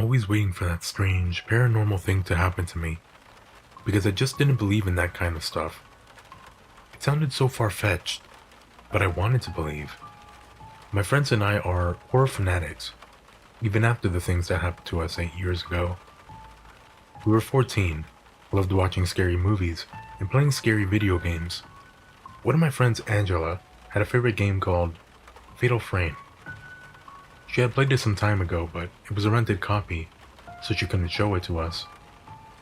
always waiting for that strange, paranormal thing to happen to me, because I just didn't believe in that kind of stuff. It sounded so far-fetched, but I wanted to believe. My friends and I are horror fanatics, even after the things that happened to us 8 years ago. We were 14, loved watching scary movies, and playing scary video games. One of my friends, Angela, had a favorite game called Fatal Frame. She had played it some time ago, but it was a rented copy, so she couldn't show it to us.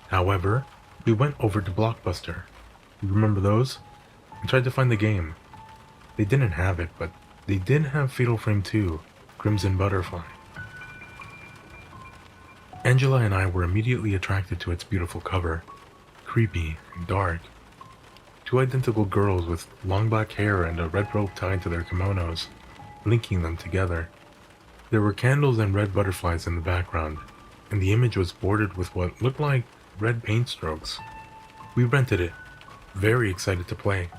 However, we went over to Blockbuster. You remember those? And tried to find the game. They didn't have it, but they did have Fatal Frame 2, Crimson Butterfly. Angela and I were immediately attracted to its beautiful cover, creepy and dark. Two identical girls with long black hair and a red rope tied to their kimonos, linking them together. There were candles and red butterflies in the background, and the image was bordered with what looked like red paint strokes. We rented it, very excited to play.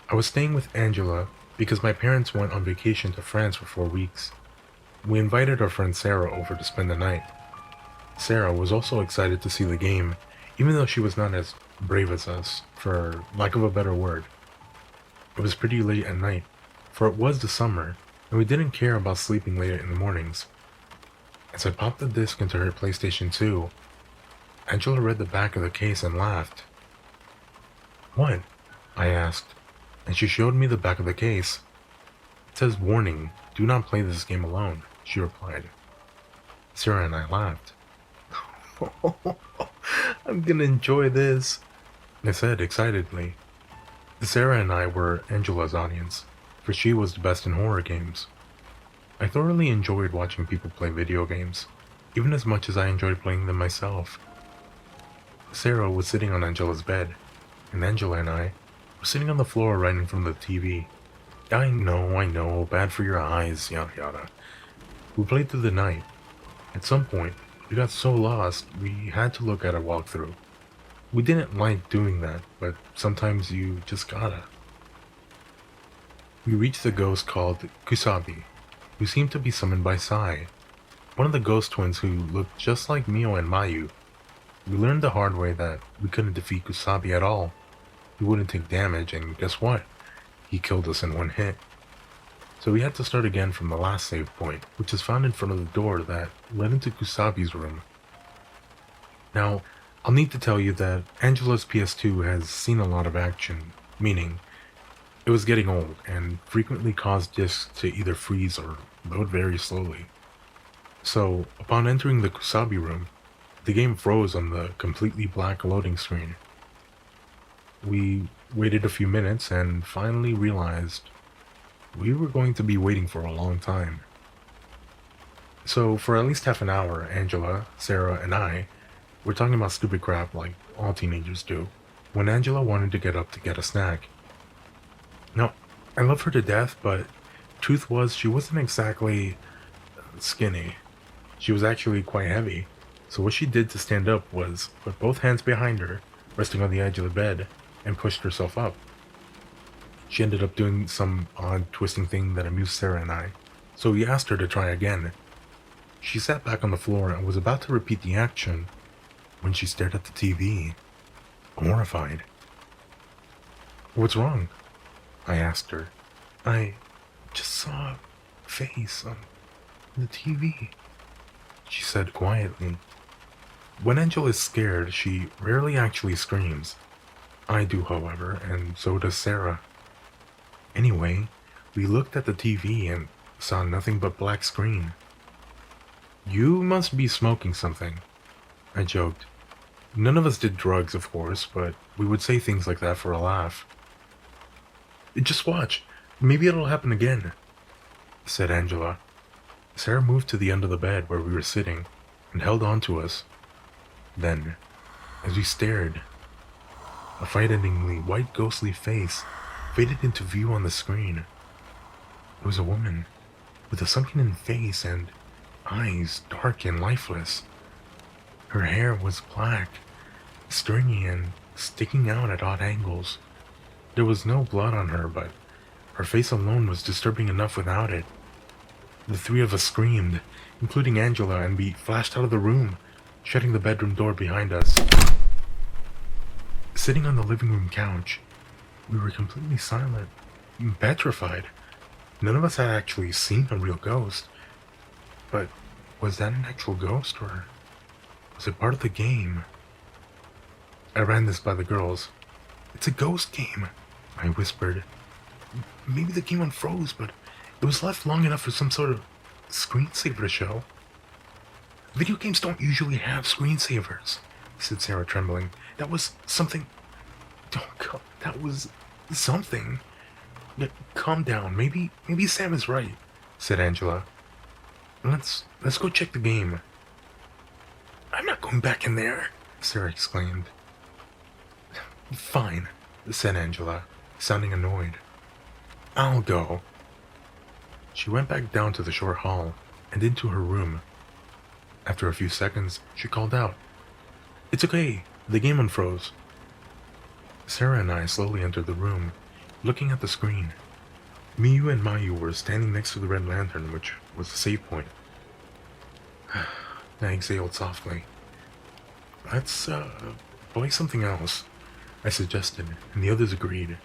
I was staying with Angela because my parents went on vacation to France for 4 weeks. We invited our friend Sarah over to spend the night. Sarah was also excited to see the game, even though she was not as brave as us, for lack of a better word. It was pretty late at night, for it was the summer, and we didn't care about sleeping late in the mornings. As I popped the disc into her PlayStation 2, Angela read the back of the case and laughed. "What?" I asked, and she showed me the back of the case. "It says, 'Warning, do not play this game alone,'" she replied. Sarah and I laughed. "I'm gonna enjoy this," I said excitedly. Sarah and I were Angela's audience, for she was the best in horror games. I thoroughly enjoyed watching people play video games, even as much as I enjoyed playing them myself. Sarah was sitting on Angela's bed, and Angela and I were sitting on the floor right in front of the TV. I know, bad for your eyes, yada yada. We played through the night. At some point, we got so lost, we had to look at a walkthrough. We didn't like doing that, but sometimes you just gotta. We reached a ghost called Kusabi, who seemed to be summoned by Sai, one of the ghost twins who looked just like Mio and Mayu. We learned the hard way that we couldn't defeat Kusabi at all. He wouldn't take damage, and guess what? He killed us in one hit. So we had to start again from the last save point, which is found in front of the door that led into Kusabi's room. Now, I'll need to tell you that Angela's PS2 has seen a lot of action, meaning it was getting old and frequently caused discs to either freeze or load very slowly. So, upon entering the Kusabi room, the game froze on the completely black loading screen. We waited a few minutes and finally realized we were going to be waiting for a long time. So, for at least half an hour, Angela, Sarah, and I were talking about stupid crap like all teenagers do, when Angela wanted to get up to get a snack. Now, I love her to death, but truth was she wasn't exactly skinny. She was actually quite heavy, so what she did to stand up was put both hands behind her, resting on the edge of the bed, and pushed herself up. She ended up doing some odd twisting thing that amused Sarah and I, so we asked her to try again. She sat back on the floor and was about to repeat the action when she stared at the TV, horrified. "What's wrong?" I asked her. "I just saw a face on the TV," she said quietly. When Angela is scared, she rarely actually screams. I do, however, and so does Sarah. Anyway, we looked at the TV and saw nothing but black screen. "You must be smoking something," I joked. None of us did drugs, of course, but we would say things like that for a laugh. "Just watch. Maybe it'll happen again," said Angela. Sarah moved to the end of the bed where we were sitting and held on to us. Then, as we stared, a frighteningly white ghostly face faded into view on the screen. It was a woman with a sunken-in face and eyes dark and lifeless. Her hair was black, stringy and sticking out at odd angles. There was no blood on her, but her face alone was disturbing enough without it. The three of us screamed, including Angela, and we flashed out of the room, shutting the bedroom door behind us. Sitting on the living room couch, we were completely silent, petrified. None of us had actually seen a real ghost. But was that an actual ghost, or was it part of the game? I ran this by the girls. "It's a ghost game," I whispered. "Maybe the game unfroze, but it was left long enough for some sort of screensaver to show." "Video games don't usually have screensavers," said Sarah, trembling. "That was something... that was something." "Calm down. Maybe Sam is right," said Angela. Let's go check the game." "I'm not going back in there," Sarah exclaimed. "Fine," said Angela, sounding annoyed. "I'll go." She went back down to the short hall and into her room. After a few seconds, she called out, "It's okay, the game unfroze." Sarah and I slowly entered the room, looking at the screen. Miyu and Mayu were standing next to the red lantern, which was the save point. I exhaled softly. "Let's, play something else," I suggested, and the others agreed.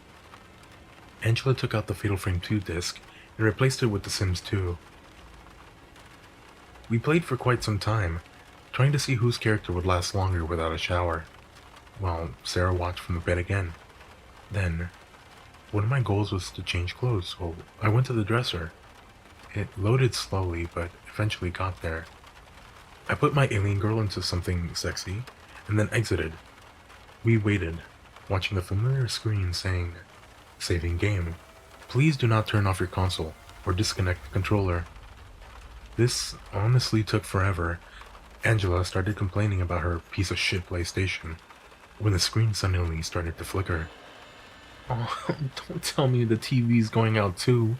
Angela took out the Fatal Frame 2 disc and replaced it with The Sims 2. We played for quite some time, trying to see whose character would last longer without a shower, while Sarah watched from the bed again. Then, one of my goals was to change clothes, so I went to the dresser. It loaded slowly, but eventually got there. I put my alien girl into something sexy, and then exited. We waited, watching the familiar screen saying, "Saving game. Please do not turn off your console, or disconnect the controller." This honestly took forever. Angela started complaining about her piece of shit PlayStation, when the screen suddenly started to flicker. "Oh, don't tell me the TV's going out too,"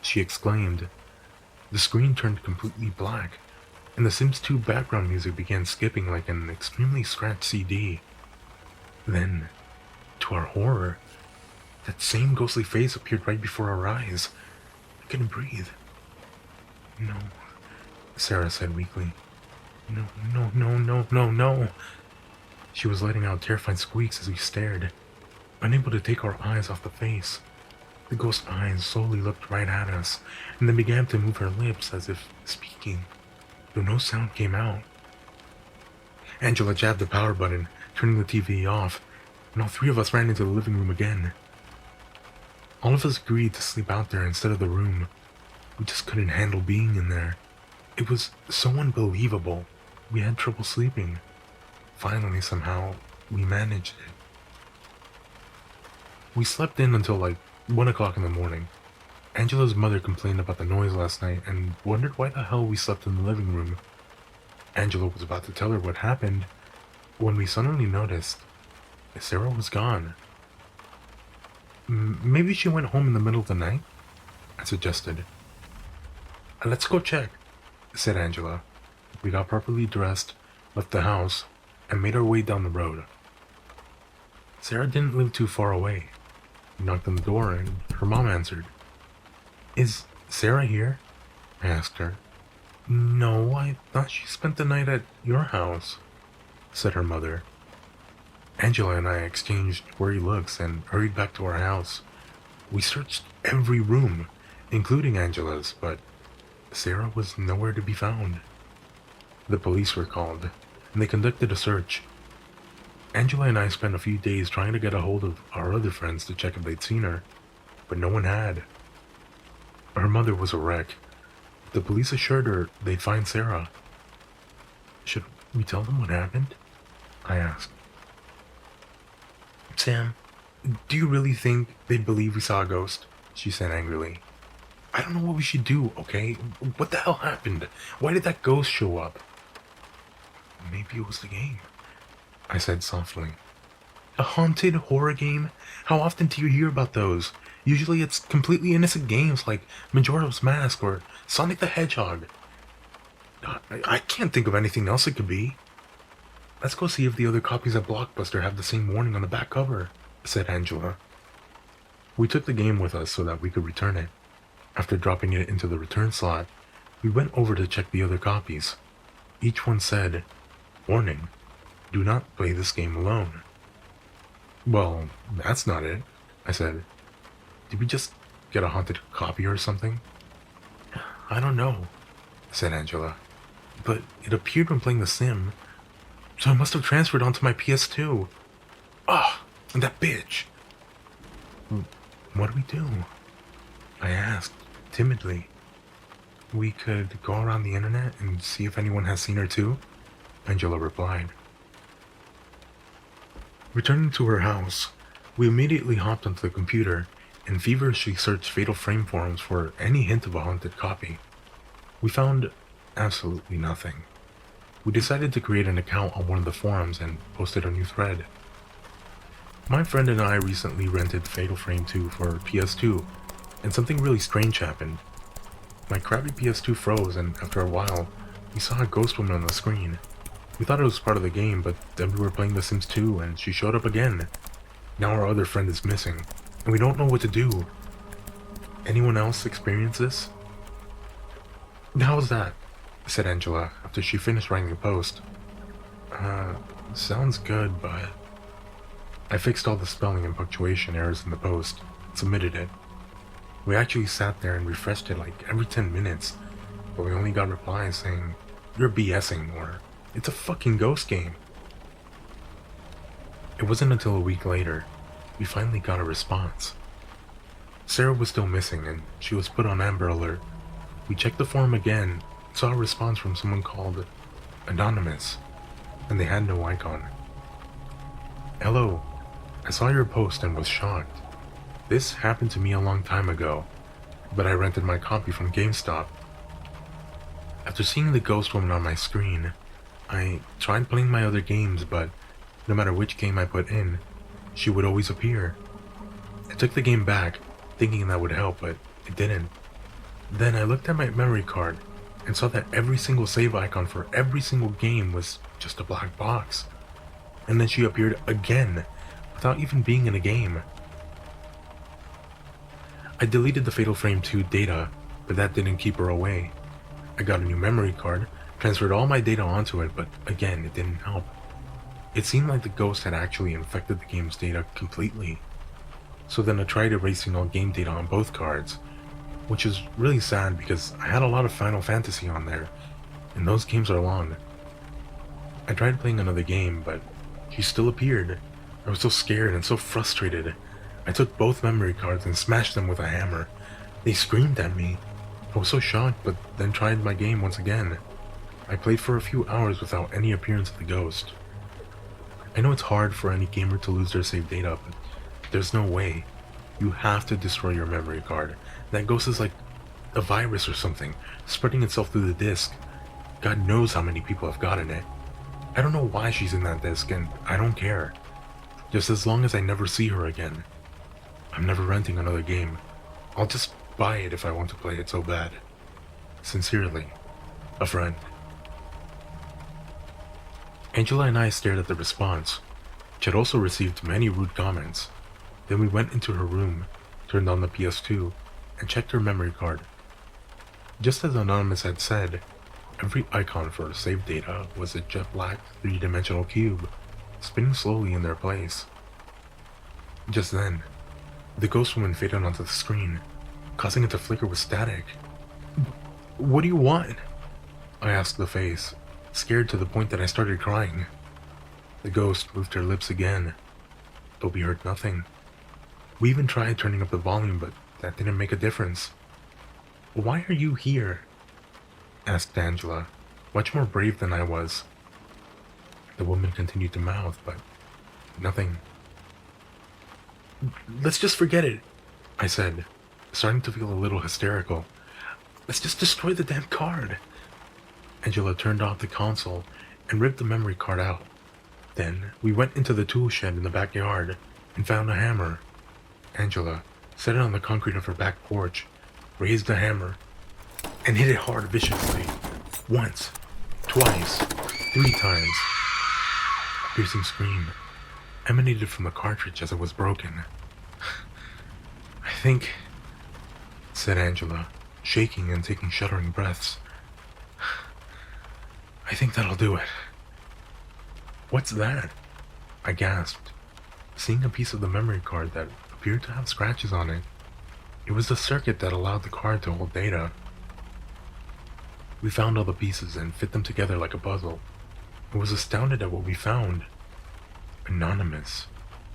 she exclaimed. The screen turned completely black, and the Sims 2 background music began skipping like an extremely scratched CD. Then, to our horror, that same ghostly face appeared right before our eyes. I couldn't breathe. "No," Sarah said weakly. "No, no, no, no, no, no." She was letting out terrified squeaks as we stared, unable to take our eyes off the face. The ghost's eyes slowly looked right at us, and then began to move her lips as if speaking, though no sound came out. Angela jabbed the power button, turning the TV off, and all three of us ran into the living room again. All of us agreed to sleep out there instead of the room. We just couldn't handle being in there. It was so unbelievable. We had trouble sleeping. Finally, somehow, we managed it. We slept in until like 1 o'clock in the morning. Angela's mother complained about the noise last night and wondered why the hell we slept in the living room. Angela was about to tell her what happened when we suddenly noticed Sarah was gone. "Maybe she went home in the middle of the night?" I suggested. "Let's go check," said Angela. We got properly dressed, left the house, and made our way down the road. Sarah didn't live too far away. We knocked on the door and her mom answered. "Is Sarah here?" I asked her. "No, I thought she spent the night at your house," said her mother. Angela and I exchanged worried looks and hurried back to our house. We searched every room, including Angela's, but Sarah was nowhere to be found. The police were called, and they conducted a search. Angela and I spent a few days trying to get a hold of our other friends to check if they'd seen her, but no one had. Her mother was a wreck. The police assured her they'd find Sarah. "Should we tell them what happened?" I asked. "Sam, do you really think they'd believe we saw a ghost?" she said angrily. "I don't know what we should do, okay? What the hell happened? Why did that ghost show up?" "Maybe it was the game," I said softly. "A haunted horror game? How often do you hear about those? Usually it's completely innocent games like Majora's Mask or Sonic the Hedgehog. I can't think of anything else it could be." "Let's go see if the other copies at Blockbuster have the same warning on the back cover," said Angela. We took the game with us so that we could return it. After dropping it into the return slot, we went over to check the other copies. Each one said, "Warning, do not play this game alone." "Well, that's not it," I said. "Did we just get a haunted copy or something?" "I don't know," said Angela. "But it appeared when playing the sim, so I must have transferred onto my PS2. Ah, and that bitch!" "What do we do?" I asked, timidly. "We could go around the internet and see if anyone has seen her too," Angela replied. Returning to her house, we immediately hopped onto the computer and feverishly searched Fatal Frame forums for any hint of a haunted copy. We found absolutely nothing. We decided to create an account on one of the forums and posted a new thread. My friend and I recently rented Fatal Frame 2 for PS2, and something really strange happened. My crappy PS2 froze, and after a while, we saw a ghost woman on the screen. We thought it was part of the game, but then we were playing The Sims 2 and she showed up again. Now our other friend is missing, and we don't know what to do. Anyone else experience this? "How's that?" said Angela after she finished writing the post. Sounds good, but..." I fixed all the spelling and punctuation errors in the post, and submitted it. We actually sat there and refreshed it like every 10 minutes, but we only got replies saying, "You're BSing," or "It's a fucking ghost game." It wasn't until a week later, we finally got a response. Sarah was still missing and she was put on Amber Alert. We checked the forum again, saw a response from someone called Anonymous, and they had no icon. "Hello, I saw your post and was shocked. This happened to me a long time ago, but I rented my copy from GameStop. After seeing the ghost woman on my screen, I tried playing my other games, but no matter which game I put in, she would always appear. I took the game back, thinking that would help, but it didn't. Then I looked at my memory card and saw that every single save icon for every single game was just a black box. And then she appeared again, without even being in a game. I deleted the Fatal Frame 2 data, but that didn't keep her away. I got a new memory card, transferred all my data onto it, but again, it didn't help. It seemed like the ghost had actually infected the game's data completely. So then I tried erasing all game data on both cards, which is really sad because I had a lot of Final Fantasy on there, and those games are long. I tried playing another game, but she still appeared. I was so scared and so frustrated. I took both memory cards and smashed them with a hammer. They screamed at me. I was so shocked, but then tried my game once again. I played for a few hours without any appearance of the ghost. I know it's hard for any gamer to lose their saved data, but there's no way. You have to destroy your memory card. That ghost is like a virus or something, spreading itself through the disk. God knows how many people have gotten it. I don't know why she's in that disk, and I don't care. Just as long as I never see her again. I'm never renting another game. I'll just buy it if I want to play it so bad. Sincerely, a friend. Angela and I stared at the response. She had also received many rude comments. Then we went into her room, turned on the PS2, and checked her memory card. Just as Anonymous had said, every icon for saved data was a jet black 3-dimensional cube, spinning slowly in their place. Just then, the ghost woman faded onto the screen, causing it to flicker with static. "What do you want?" I asked the face, scared to the point that I started crying. The ghost moved her lips again, but we heard nothing. We even tried turning up the volume, but that didn't make a difference. "Why are you here?" asked Angela, much more brave than I was. The woman continued to mouth, but nothing. "Let's just forget it," I said, starting to feel a little hysterical. "Let's just destroy the damn card." Angela turned off the console and ripped the memory card out. Then we went into the tool shed in the backyard and found a hammer. Angela set it on the concrete of her back porch, raised the hammer, and hit it hard viciously. Once, twice, 3 times. A piercing scream emanated from the cartridge as it was broken. I think said Angela, shaking and taking shuddering breaths. "I think that'll do it." "What's that?" I gasped, seeing a piece of the memory card that appeared to have scratches on it. It was the circuit that allowed the card to hold data. We found all the pieces and fit them together like a puzzle. I was astounded at what we found. Anonymous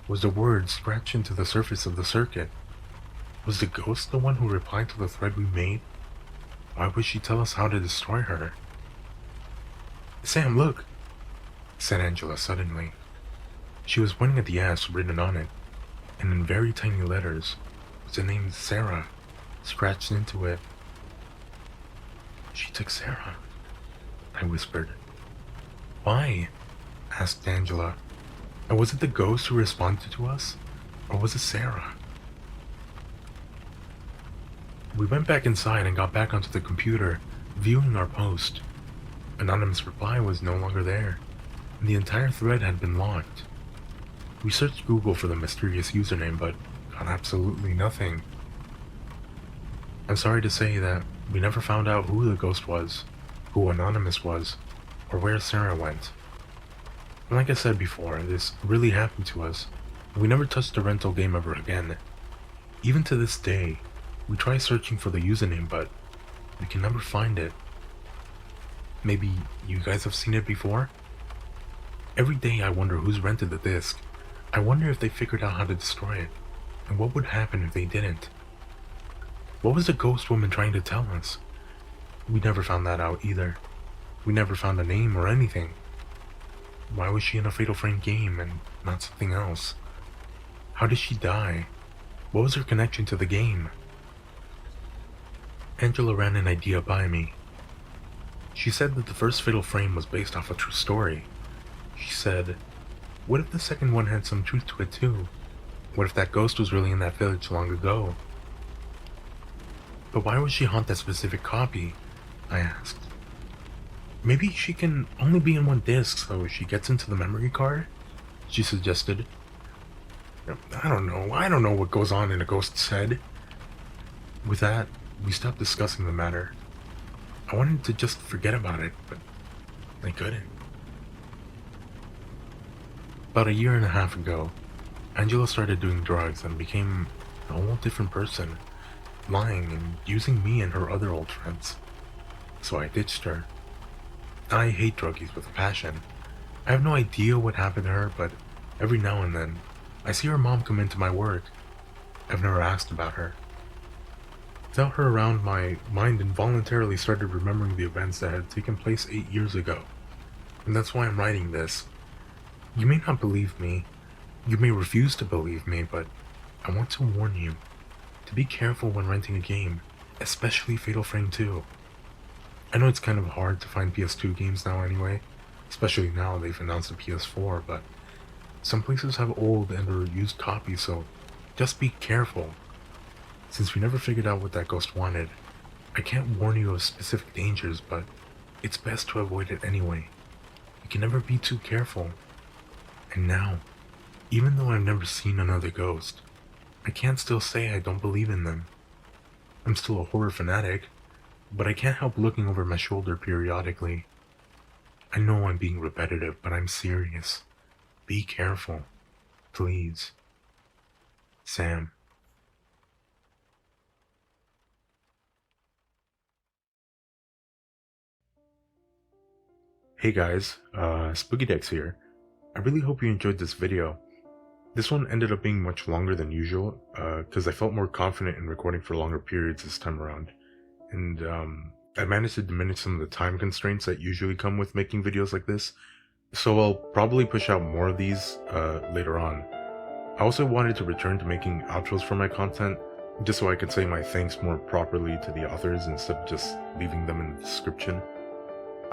was the word scratched into the surface of the circuit. Was the ghost the one who replied to the thread we made? Why would she tell us how to destroy her? "Sam, look," said Angela suddenly. She was pointing at the S written on it, and in very tiny letters was the name Sarah scratched into it. "She took Sarah," I whispered. "Why?" asked Angela. "And was it the ghost who responded to us? Or was it Sarah?" We went back inside and got back onto the computer, viewing our post. Anonymous reply was no longer there, and the entire thread had been locked. We searched Google for the mysterious username, but got absolutely nothing. I'm sorry to say that we never found out who the ghost was, who Anonymous was, or where Sarah went. And like I said before, this really happened to us. We never touched the rental game ever again. Even to this day, we try searching for the username, but we can never find it. Maybe you guys have seen it before? Every day I wonder who's rented the disc. I wonder if they figured out how to destroy it, and what would happen if they didn't. What was the ghost woman trying to tell us? We never found that out either. We never found a name or anything. Why was she in a Fatal Frame game and not something else? How did she die? What was her connection to the game? Angela ran an idea by me. She said that the first Fatal Frame was based off a true story. She said, what if the second one had some truth to it too? What if that ghost was really in that village long ago? But why would she haunt that specific copy? I asked. Maybe she can only be in one disc, so she gets into the memory card? She suggested. I don't know what goes on in a ghost's head. With that, we stopped discussing the matter. I wanted to just forget about it, but I couldn't. About a year and a half ago, Angela started doing drugs and became a whole different person, lying and using me and her other old friends. So I ditched her. I hate druggies with a passion. I have no idea what happened to her, but every now and then, I see her mom come into my work. I've never asked about her. Without her around, my mind involuntarily started remembering the events that had taken place 8 years ago. And that's why I'm writing this. You may not believe me. You may refuse to believe me, but I want to warn you to be careful when renting a game, especially Fatal Frame 2. I know it's kind of hard to find PS2 games now anyway, especially now they've announced a PS4, but some places have old and or used copies, so just be careful. Since we never figured out what that ghost wanted, I can't warn you of specific dangers, but it's best to avoid it anyway. You can never be too careful. And now, even though I've never seen another ghost, I can't still say I don't believe in them. I'm still a horror fanatic, but I can't help looking over my shoulder periodically. I know I'm being repetitive, but I'm serious. Be careful. Please. Sam. Hey guys, spookieDex here. I really hope you enjoyed this video. This one ended up being much longer than usual, because I felt more confident in recording for longer periods this time around. And I managed to diminish some of the time constraints that usually come with making videos like this, so I'll probably push out more of these later on. I also wanted to return to making outros for my content, just so I could say my thanks more properly to the authors instead of just leaving them in the description.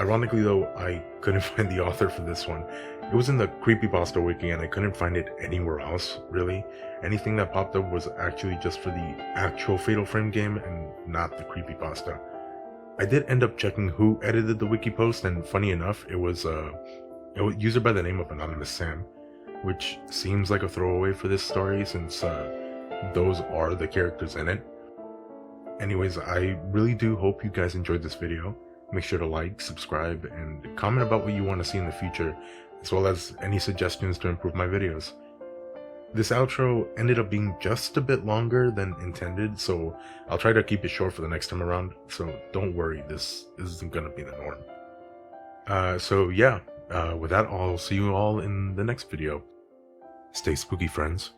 Ironically though, I couldn't find the author for this one. It was in the Creepypasta wiki and I couldn't find it anywhere else, really. Anything that popped up was actually just for the actual Fatal Frame game and not the Creepypasta. I did end up checking who edited the wiki post, and funny enough, it was a user by the name of Anonymous Sam, which seems like a throwaway for this story since those are the characters in it. Anyways, I really do hope you guys enjoyed this video. Make sure to like, subscribe, and comment about what you want to see in the future, as well as any suggestions to improve my videos. This outro ended up being just a bit longer than intended, so I'll try to keep it short for the next time around, so don't worry, this isn't gonna be the norm. So yeah, with that, I'll see you all in the next video. Stay spooky, friends.